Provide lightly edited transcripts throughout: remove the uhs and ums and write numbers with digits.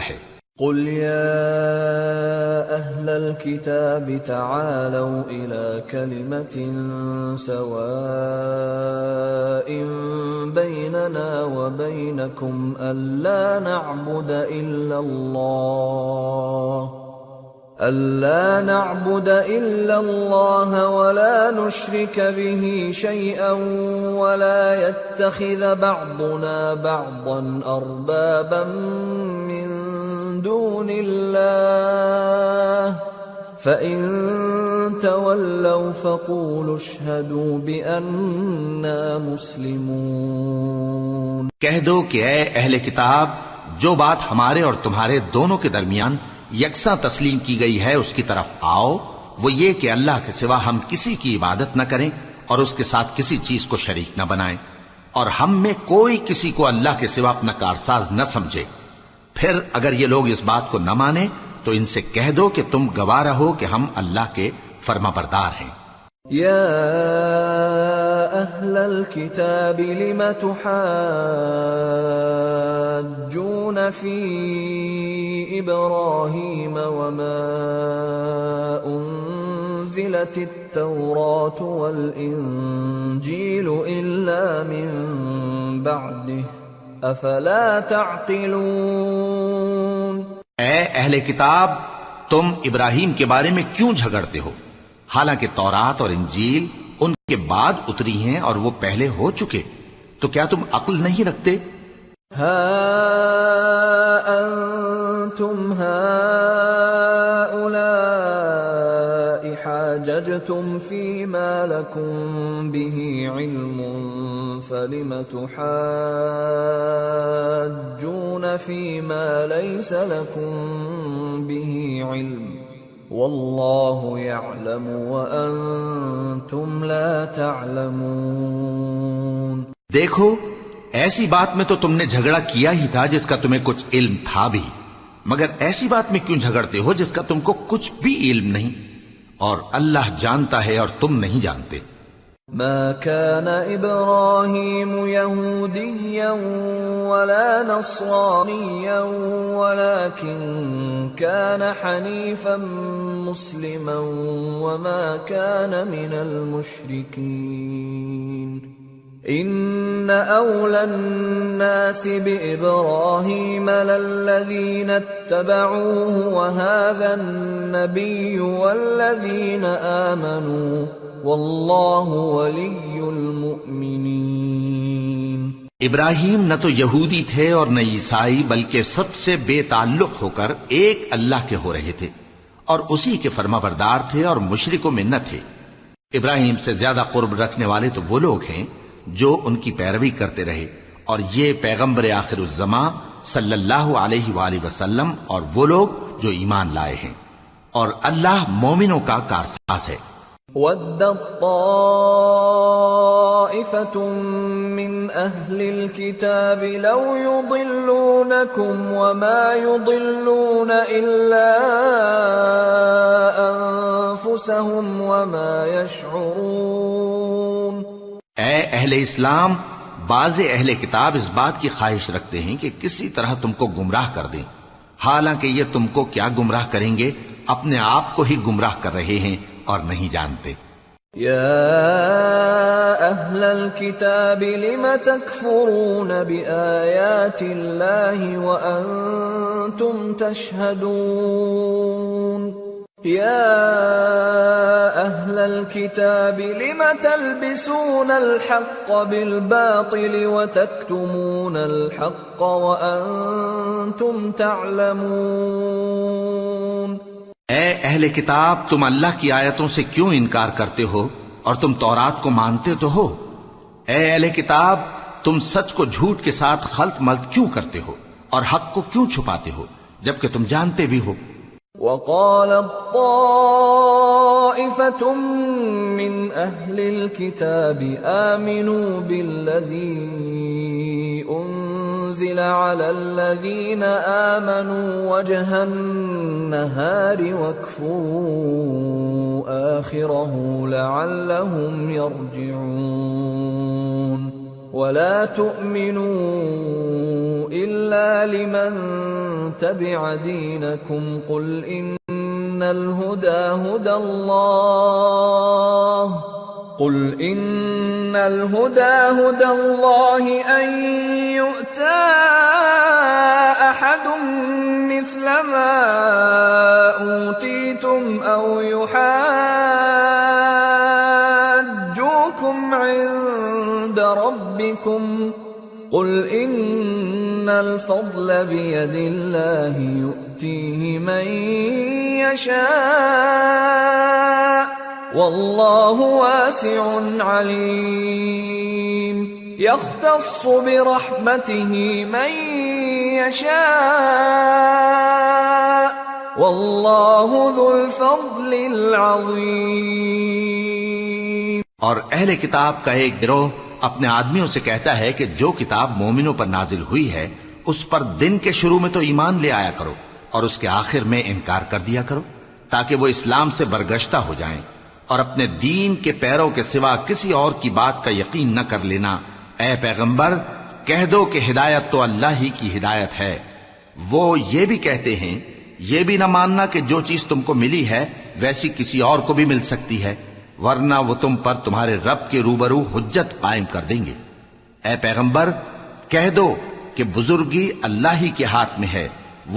ہے۔ قل يا أهل الكتاب تعالوا إلى كلمة سواء بيننا وبينكم ألا نعبد إلا الله ولا نشرك به شيئا ولا يتخذ بعضنا بعضا أربابا من دون الله فإن تولوا فقولوا اشهدوا بأننا مسلمون۔ کہہ دو کہ اے اہل کتاب، جو بات ہمارے اور تمہارے دونوں کے درمیان یکساں تسلیم کی گئی ہے اس کی طرف آؤ، وہ یہ کہ اللہ کے سوا ہم کسی کی عبادت نہ کریں اور اس کے ساتھ کسی چیز کو شریک نہ بنائیں، اور ہم میں کوئی کسی کو اللہ کے سوا اپنا کارساز نہ سمجھے۔ پھر اگر یہ لوگ اس بات کو نہ مانیں تو ان سے کہہ دو کہ تم گواہ رہو کہ ہم اللہ کے فرما بردار ہیں۔ یا اہل الکتاب لم تحاجون فی ابراہیم وما انزلت التوراة والانجیل الا من بعده افلا تعقلون۔ اے اہل کتاب، تم ابراہیم کے بارے میں کیوں جھگڑتے ہو، حالانکہ تورات اور انجیل ان کے بعد اتری ہیں اور وہ پہلے ہو چکے، تو کیا تم عقل نہیں رکھتے؟ ہا انتم هؤلاء حاججتم فيما لكم به علم فلم تحاجون فيما ليس لكم به علم واللہ یعلم وانتم لا تعلمون۔ دیکھو، ایسی بات میں تو تم نے جھگڑا کیا ہی تھا جس کا تمہیں کچھ علم تھا بھی، مگر ایسی بات میں کیوں جھگڑتے ہو جس کا تم کو کچھ بھی علم نہیں، اور اللہ جانتا ہے اور تم نہیں جانتے۔ ما كان إبراهيم يهوديا ولا نصرانيا ولكن كان حنيفا مسلما وما كان من المشركين إن أولى الناس بإبراهيم للذين اتبعوه وهذا النبي والذين آمنوا واللہ ولی المؤمنین۔ ابراہیم نہ تو یہودی تھے اور نہ عیسائی، بلکہ سب سے بے تعلق ہو کر ایک اللہ کے ہو رہے تھے اور اسی کے فرما بردار تھے اور مشرکوں میں نہ تھے۔ ابراہیم سے زیادہ قرب رکھنے والے تو وہ لوگ ہیں جو ان کی پیروی کرتے رہے، اور یہ پیغمبر آخر الزماں صلی اللہ علیہ وآلہ وسلم اور وہ لوگ جو ایمان لائے ہیں، اور اللہ مومنوں کا کارساز ہے۔ وَدَّت طَّائِفَةٌ مِّنْ أَهْلِ الْكِتَابِ لَوْ يُضِلُّونَكُمْ وَمَا يُضِلُّونَ إِلَّا أَنفُسَهُمْ وَمَا يَشْعُرُونَ۔ اے اہل اسلام، بعض اہل کتاب اس بات کی خواہش رکھتے ہیں کہ کسی طرح تم کو گمراہ کر دیں، حالانکہ یہ تم کو کیا گمراہ کریں گے، اپنے آپ کو ہی گمراہ کر رہے ہیں اور نہیں جانتے۔ یا اہل الکتاب لم تکفرون بآیات اللہ وانتم تشہدون یا اہل الکتاب لم تلبسون الحق بالباطل وتکتمون الحق وانتم تعلمون۔ اے اہل کتاب، تم اللہ کی آیتوں سے کیوں انکار کرتے ہو اور تم تورات کو مانتے تو ہو؟ اے اہل کتاب، تم سچ کو جھوٹ کے ساتھ خلط ملط کیوں کرتے ہو اور حق کو کیوں چھپاتے ہو جبکہ تم جانتے بھی ہو؟ وَقَالَتْ طَائِفَةٌ مِّنْ أَهْلِ الْكِتَابِ آمِنُوا بِالَّذِي أُنزِلَ عَلَى الَّذِينَ آمَنُوا وَجْهَ النَّهَارِ وَاكْفُرُوا آخِرَهُ لَعَلَّهُمْ يَرْجِعُونَ وَلَا تُؤْمِنُوا إلا لمن تبع دينكم قل إن الهدى هدى الله أن يؤتى أحد مثل ما أوتيتم أو يحاجوكم عند ربكم قل إن الفضل بيد الله يؤتيه من يشاء والله واسع عليم يختص برحمته من يشاء والله ذو الفضل العظيم۔ اور اہل کتاب کا ایک گروہ اپنے آدمیوں سے کہتا ہے کہ جو کتاب مومنوں پر نازل ہوئی ہے اس پر دن کے شروع میں تو ایمان لے آیا کرو اور اس کے آخر میں انکار کر دیا کرو تاکہ وہ اسلام سے برگشتہ ہو جائیں، اور اپنے دین کے پیروں کے سوا کسی اور کی بات کا یقین نہ کر لینا۔ اے پیغمبر کہہ دو کہ ہدایت تو اللہ ہی کی ہدایت ہے۔ وہ یہ بھی کہتے ہیں یہ بھی نہ ماننا کہ جو چیز تم کو ملی ہے ویسی کسی اور کو بھی مل سکتی ہے، ورنہ وہ تم پر تمہارے رب کے روبرو حجت قائم کر دیں گے۔ اے پیغمبر کہہ دو کہ بزرگی اللہ ہی کے ہاتھ میں ہے،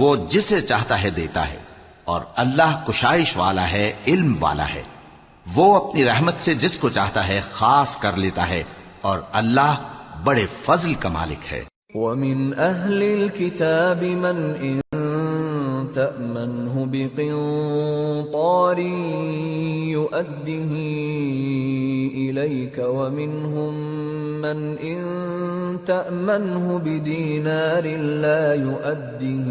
وہ جسے چاہتا ہے دیتا ہے، اور اللہ کشائش والا ہے، علم والا ہے۔ وہ اپنی رحمت سے جس کو چاہتا ہے خاص کر لیتا ہے، اور اللہ بڑے فضل کا مالک ہے۔ وَمِنْ أَهْلِ الْكِتَابِ مَنْ إِن تَأْمَنْهُ بِقِنطَارٍ يُؤَدِّهِ إِلَيْكَ وَمِنْهُمْ مَنْ إِن تَأْمَنْهُ بِدِينَارٍ لَا يُؤَدِّهِ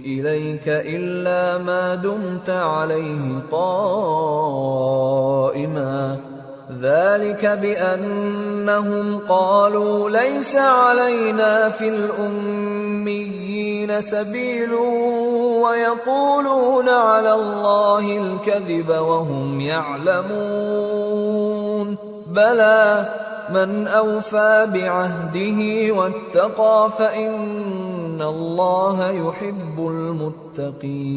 إِلَيْكَ إِلَّا مَا دُمْتَ عَلَيْهِ قَائِمًا ذلك بأنهم قالوا ليس علينا في الأميين سبيل ويقولون على الله الكذب وهم يعلمون بلى من أوفى بعهده واتقى فإن الله يحب المتقين۔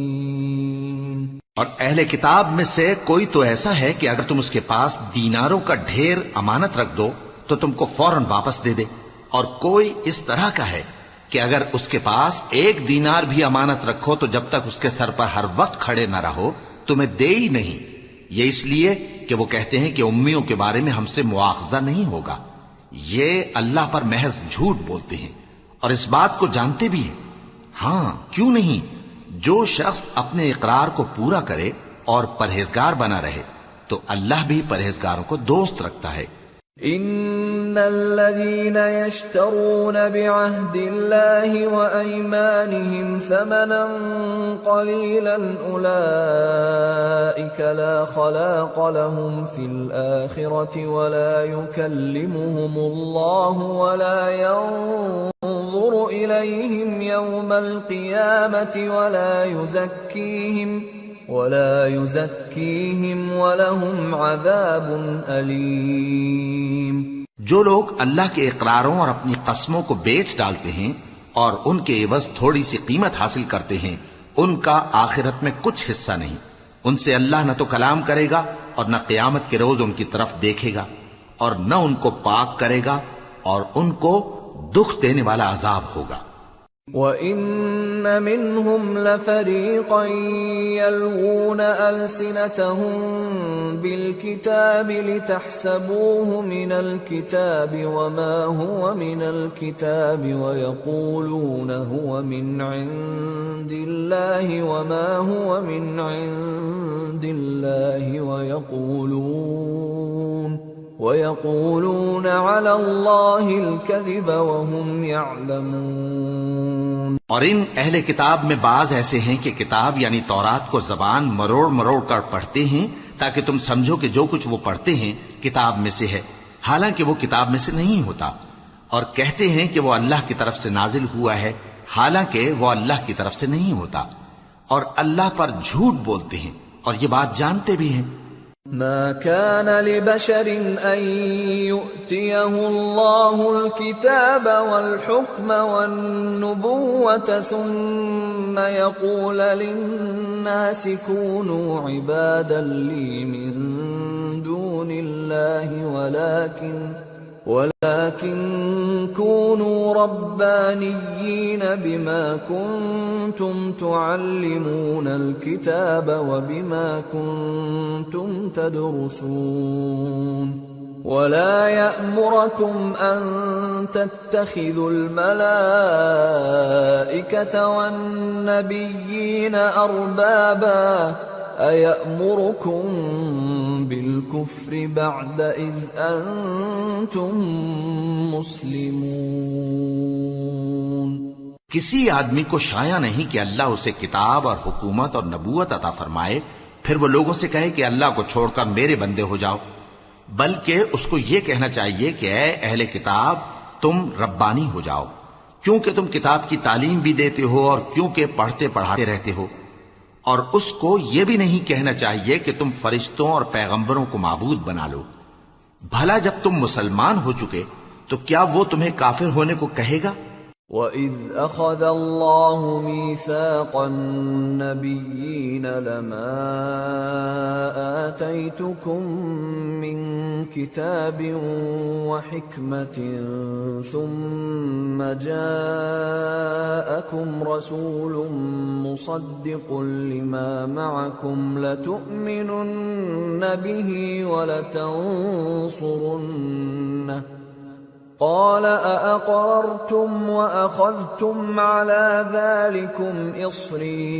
اور اہل کتاب میں سے کوئی تو ایسا ہے کہ اگر تم اس کے پاس دیناروں کا ڈھیر امانت رکھ دو تو تم کو فوراً واپس دے دے، اور کوئی اس طرح کا ہے کہ اگر اس کے پاس 1 دینار بھی امانت رکھو تو جب تک اس کے سر پر ہر وقت کھڑے نہ رہو تمہیں دے ہی نہیں۔ یہ اس لیے کہ وہ کہتے ہیں کہ امیوں کے بارے میں ہم سے مواخذہ نہیں ہوگا۔ یہ اللہ پر محض جھوٹ بولتے ہیں اور اس بات کو جانتے بھی ہیں۔ ہاں کیوں نہیں، جو شخص اپنے اقرار کو پورا کرے اور پرہیزگار بنا رہے تو اللہ بھی پرہیزگاروں کو دوست رکھتا ہے۔ ان الذين يشترون بعهد الله وايمانهم ثمنا قليلا اولئك لا خلاق لهم في الاخره ولا يكلمهم الله ولا ينظر اليهم يوم القيامه ولا يزكيهم ولهم عذاب أليم۔ جو لوگ اللہ کے اقراروں اور اپنی قسموں کو بیچ ڈالتے ہیں اور ان کے عوض تھوڑی سی قیمت حاصل کرتے ہیں، ان کا آخرت میں کچھ حصہ نہیں۔ ان سے اللہ نہ تو کلام کرے گا اور نہ قیامت کے روز ان کی طرف دیکھے گا، اور نہ ان کو پاک کرے گا، اور ان کو دکھ دینے والا عذاب ہوگا۔ وَإِنَّ مِنْهُمْ لَفَرِيقًا يَلْوُونَ أَلْسِنَتَهُمْ بِالْكِتَابِ لِتَحْسَبُوهُ مِنَ الْكِتَابِ وَمَا هُوَ مِنَ الْكِتَابِ وَيَقُولُونَ هُوَ مِنْ عِنْدِ اللَّهِ وَمَا هُوَ مِنْ عِنْدِ اللَّهِ وَيَقُولُونَ عَلَى اللَّهِ الْكَذِبَ وَهُمْ يَعْلَمُونَ۔ اور ان اہل کتاب میں بعض ایسے ہیں کہ کتاب یعنی تورات کو زبان مروڑ مروڑ کر پڑھتے ہیں تاکہ تم سمجھو کہ جو کچھ وہ پڑھتے ہیں کتاب میں سے ہے، حالانکہ وہ کتاب میں سے نہیں ہوتا، اور کہتے ہیں کہ وہ اللہ کی طرف سے نازل ہوا ہے، حالانکہ وہ اللہ کی طرف سے نہیں ہوتا، اور اللہ پر جھوٹ بولتے ہیں اور یہ بات جانتے بھی ہیں۔ ما كان لبشر أن يؤتيه الله الكتاب والحكم والنبوة ثم يقول للناس كونوا عبادا لي من دون الله ولكن كونوا ربانيين بما كنتم تعلمون الكتاب وبما كنتم تدرسون ولا يأمركم أن تتخذوا الملائكة والنبيين أربابا أَيَأْمُرُكُمْ بِالْكُفْرِ بَعْدَ إِذْ أَنْتُمْ مُسْلِمُونَ۔ کسی آدمی کو شایع نہیں کہ اللہ اسے کتاب اور حکومت اور نبوت عطا فرمائے پھر وہ لوگوں سے کہے کہ اللہ کو چھوڑ کر میرے بندے ہو جاؤ، بلکہ اس کو یہ کہنا چاہیے کہ اے اہل کتاب تم ربانی ہو جاؤ، کیونکہ تم کتاب کی تعلیم بھی دیتے ہو اور کیونکہ پڑھتے پڑھاتے رہتے ہو، اور اس کو یہ بھی نہیں کہنا چاہیے کہ تم فرشتوں اور پیغمبروں کو معبود بنا لو۔ بھلا جب تم مسلمان ہو چکے تو کیا وہ تمہیں کافر ہونے کو کہے گا؟ وَإِذْ أَخَذَ اللَّهُ مِيثَاقَ النَّبِيِّينَ لَمَا آتَيْتُكُم مِّن كِتَابٍ وَحِكْمَةٍ ثُمَّ جَاءَكُمْ رَسُولٌ مُصَدِّقٌ لِّمَا مَعَكُمْ لَتُؤْمِنُنَّ بِهِ وَلَتَنصُرُنَّهُ قال أأقررتم وأخذتم على ذلكم إصري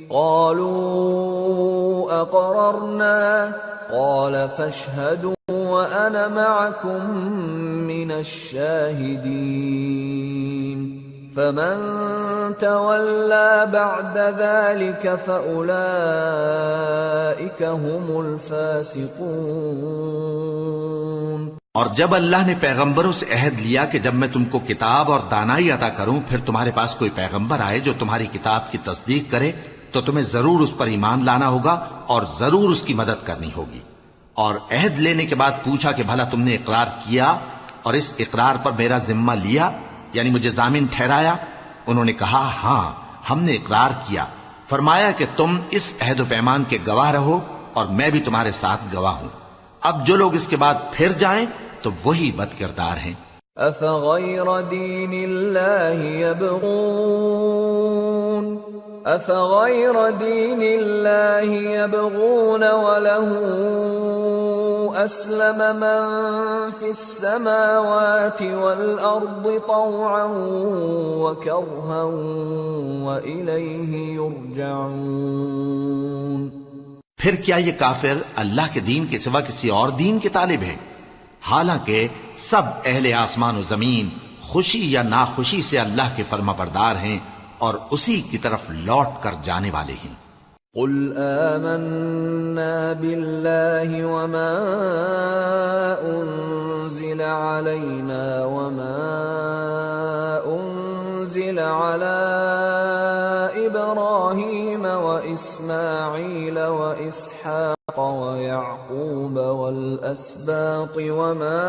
قالوا أقررنا قال فاشهدوا وأنا معكم من الشاهدين فمن تولى بعد ذلك فأولئك هم الفاسقون۔ اور جب اللہ نے پیغمبروں سے عہد لیا کہ جب میں تم کو کتاب اور دانائی عطا کروں پھر تمہارے پاس کوئی پیغمبر آئے جو تمہاری کتاب کی تصدیق کرے تو تمہیں ضرور اس پر ایمان لانا ہوگا اور ضرور اس کی مدد کرنی ہوگی۔ اور عہد لینے کے بعد پوچھا کہ بھلا تم نے اقرار کیا اور اس اقرار پر میرا ذمہ لیا، یعنی مجھے ضامن ٹھہرایا؟ انہوں نے کہا ہاں ہم نے اقرار کیا۔ فرمایا کہ تم اس عہد و پیمان کے گواہ رہو اور میں بھی تمہارے ساتھ گواہ ہوں۔ اب جو لوگ اس کے بعد پھر جائیں تو وہی بد کردار ہیں۔ أفغير دين الله يبغون وله أسلم من في السماوات والأرض طوعا وكرها وإليه يرجعون۔ پھر کیا یہ کافر اللہ کے دین کے سوا کسی اور دین کے طالب ہیں؟ حالانکہ سب اہل آسمان و زمین خوشی یا ناخوشی سے اللہ کے فرما بردار ہیں اور اسی کی طرف لوٹ کر جانے والے ہیں۔ قل آمنا بالله وما أنزل علينا وما أنزل على إبراهيم وإسماعيل وإسحاق ويعقوب والأسباط وما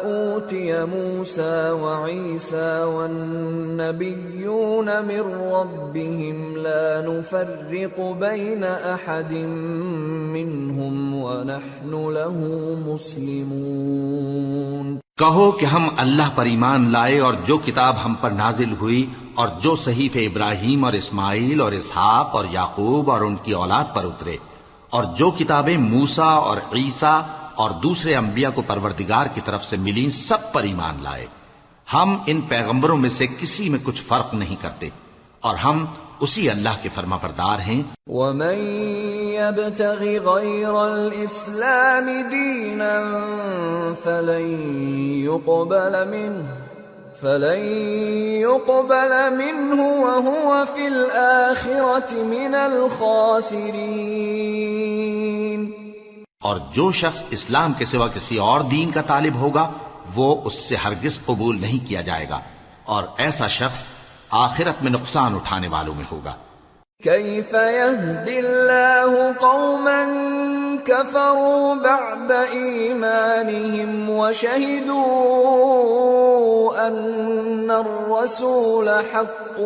أوتي موسى وعيسى والنبيون من ربهم لا نفرق بين أحد منهم ونحن له مسلمون۔ کہو کہ ہم اللہ پر ایمان لائے اور جو کتاب ہم پر نازل ہوئی اور جو صحیفے ابراہیم اور اسماعیل اور اسحاق اور یعقوب اور ان کی اولاد پر اترے اور جو کتابیں موسیٰ اور عیسیٰ اور دوسرے انبیاء کو پروردگار کی طرف سے ملیں سب پر ایمان لائے۔ ہم ان پیغمبروں میں سے کسی میں کچھ فرق نہیں کرتے اور ہم اسی اللہ کے فرما بردار ہیں۔ وَمَن يَبْتَغِ غَيْرَ الْإِسْلَامِ دِينًا فَلَن يُقْبَلَ مِنْهُ وَهُوَ فِي الْآخِرَةِ مِنَ الْخَاسِرِينَ۔ اور جو شخص اسلام کے سوا کسی اور دین کا طالب ہوگا وہ اس سے ہرگز قبول نہیں کیا جائے گا اور ایسا شخص آخرت میں نقصان اٹھانے والوں میں ہوگا۔ كيف يهدي الله قوما كفروا بعد إيمانهم وشهدوا أن الرسول حق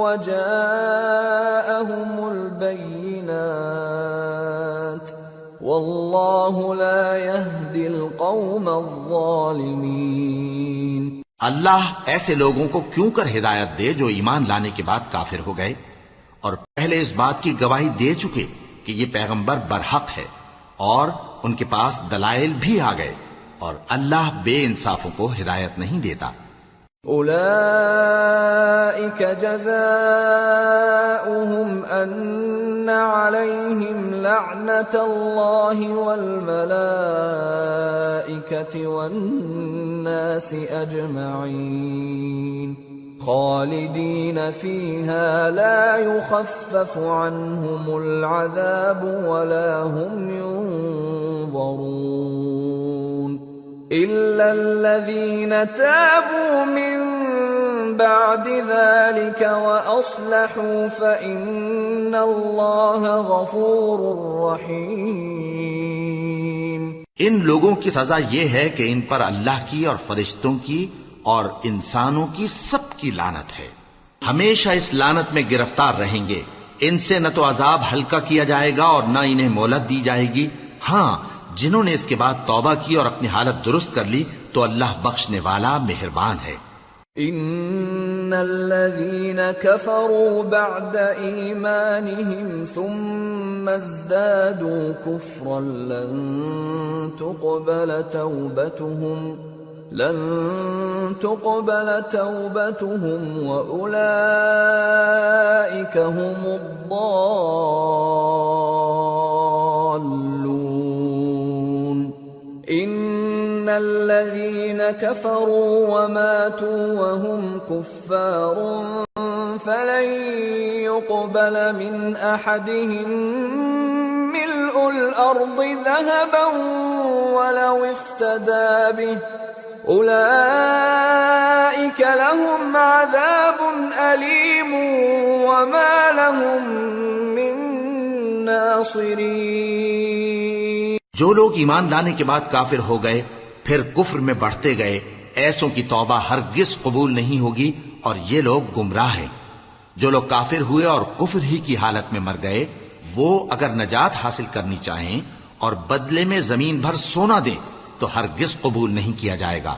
وجاءهم البينات والله لا يهدي القوم الظالمين۔ اللہ ایسے لوگوں کو کیوں کر ہدایت دے جو ایمان لانے کے بعد کافر ہو گئے اور پہلے اس بات کی گواہی دے چکے کہ یہ پیغمبر برحق ہے اور ان کے پاس دلائل بھی آ گئے، اور اللہ بے انصافوں کو ہدایت نہیں دیتا۔ أولئك جزاؤهم أن عليهم لعنة الله والملائكة والناس أجمعين خالدين فيها لا يخفف عنهم العذاب ولا هم ينظرون إلا الذين تابوا من بعد ذلك وأصلحوا فإن الله غفور رحيم۔ ان لوگوں کی سزا یہ ہے کہ ان پر اللہ کی اور فرشتوں کی اور انسانوں کی سب کی لعنت ہے، ہمیشہ اس لعنت میں گرفتار رہیں گے۔ ان سے نہ تو عذاب ہلکا کیا جائے گا اور نہ انہیں مہلت دی جائے گی۔ ہاں، جنہوں نے اس کے بعد توبہ کی اور اپنی حالت درست کر لی تو اللہ بخشنے والا مہربان ہے۔ ان الذين كفروا بعد ايمانهم ثم ازدادوا كفرا لن تقبل توبتهم واولئك هم الضالون۔ ان الذين كفروا وماتوا وهم كفار فلن يقبل من احدهم ملء الارض ذهبا ولو افتدى به اولئك لهم عذاب اليم وما لهم من ناصرين۔ جو لوگ ایمان لانے کے بعد کافر ہو گئے پھر کفر میں بڑھتے گئے، ایسوں کی توبہ ہرگز قبول نہیں ہوگی، اور یہ لوگ گمراہ ہیں۔ جو لوگ کافر ہوئے اور کفر ہی کی حالت میں مر گئے، وہ اگر نجات حاصل کرنی چاہیں اور بدلے میں زمین بھر سونا دیں تو ہرگز قبول نہیں کیا جائے گا۔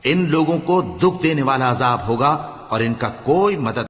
ان لوگوں کو دکھ دینے والا عذاب ہوگا اور ان کا کوئی مدد